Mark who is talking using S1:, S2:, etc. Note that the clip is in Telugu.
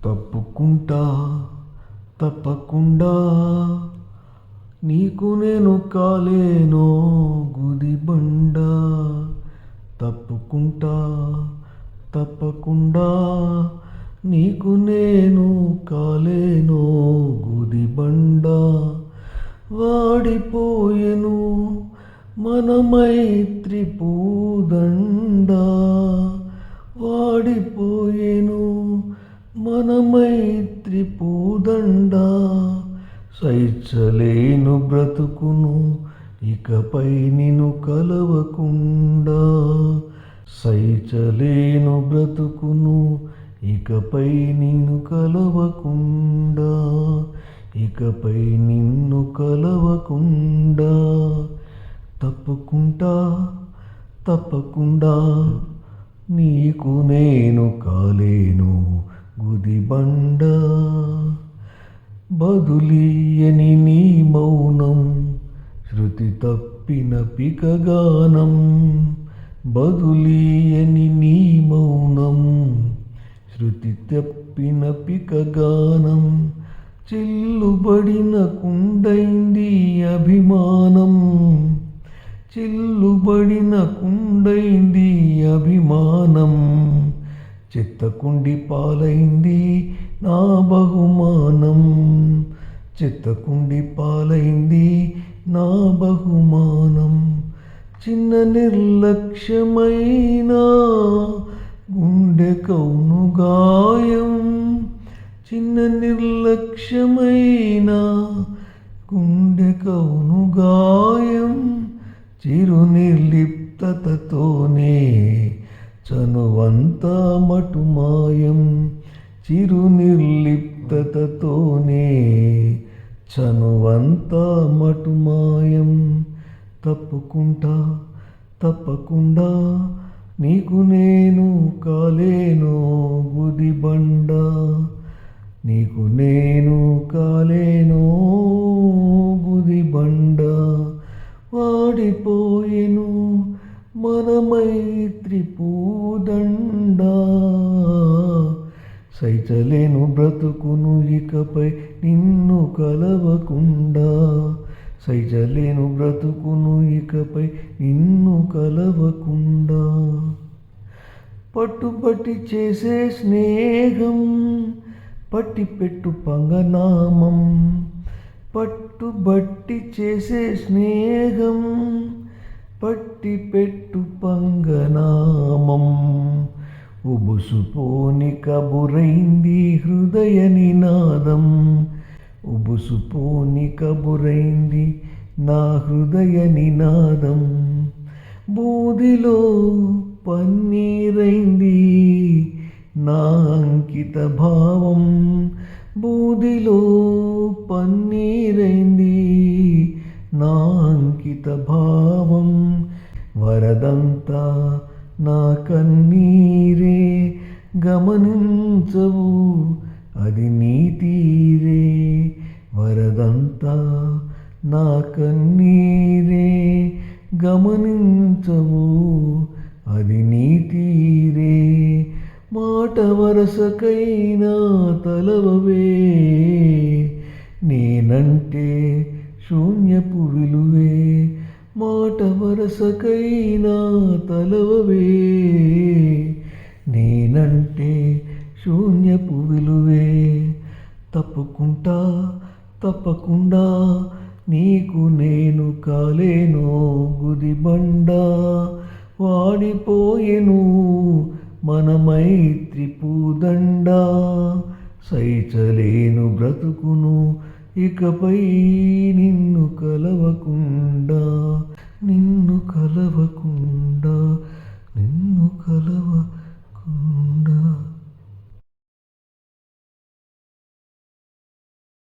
S1: తప్పుకుంటా తప్పకుండా నీకు నేను కాలేనో గుదిబండ. తప్పుకుంటా తప్పకుండా నీకు నేను కాలేనో గుదిబండ. వాడిపోయెను మన మైత్రి పూదండ. వాడిపోయెను మన మైత్రి పూదండ. సహించలేను బ్రతుకును ఇకపై నిన్ను కలవకుండా. సహించలేను బ్రతుకును ఇకపై నిన్ను కలవకుండా. ఇకపై నిన్ను కలవకుండా. తప్పకుండా తప్పకుండా నీకు నేను కాలేను గుదిబండ. బదులీయని నీ మౌనం శృతి తప్పిన పికగానం. బదులీయని నీ మౌనం శృతి తప్పిన పికగానం. చిల్లుబడిన కుండైంది అభిమానం. చిల్లుబడిన కుండైంది అభిమానం. చిత్తకుండి పాలైంది నా బహుమానం. చిత్తకుండి పాలైంది నా బహుమానం. చిన్న నిర్లక్ష్యమైన గుండె కౌను గాయం. చిన్న నిర్లక్ష్యమైన గుండె కౌను గాయం. చిరు నిర్లిప్తతతోనే చనువంతా మటుమాయం. చిరు నిర్లిప్తతతోనే చనువంతా మటుమాయం. తప్పుకుంటా తప్పకుండా నీకు నేను కాలేనో గుదిబండ. నీకు నేను కాలేనో గుదిబండ. వాడిపోయెను మన మైత్రి పూదండ. సైచలేను బ్రతుకును ఇకపై నిన్ను కలవకుండా. సైచలేను బ్రతుకును ఇకపై నిన్ను కలవకుండా. పట్టుబట్టి చేసే స్నేహం పట్టి పెట్టు పంగనామం. పట్టుబట్టి చేసే స్నేహం పట్టి పెట్టు పంగనామం. ఉబుసుపోని కబురైంది హృదయ నినాదం. ఉబుసుపోని కబురైంది నా హృదయ నినాదం. బూదిలో పన్నీరైంది నా అంకిత భావం. బూదిలో పన్నీరైంది నా అంకిత భావం. వరదంతా నా కన్నీరే గమనించవు అది నీ తీరే. వరదంతా నా కన్నీరే గమనించవు అది నీ తీరే. మాట వరసకైనా తలవవే నేనంటే శూన్యపు విలువే. మాట వరసకైనా తలవవే నేనంటే శూన్యపు విలువే. తప్పుకుంటా తప్పకుండా నీకు నేను కాలేనో గుదిబండ. వాడిపోయెను మన మైత్రి పూదండ. సైచలేను బ్రతుకును ఇకపై నిన్ను కలవకుండా. నిన్ను కలవకుండా.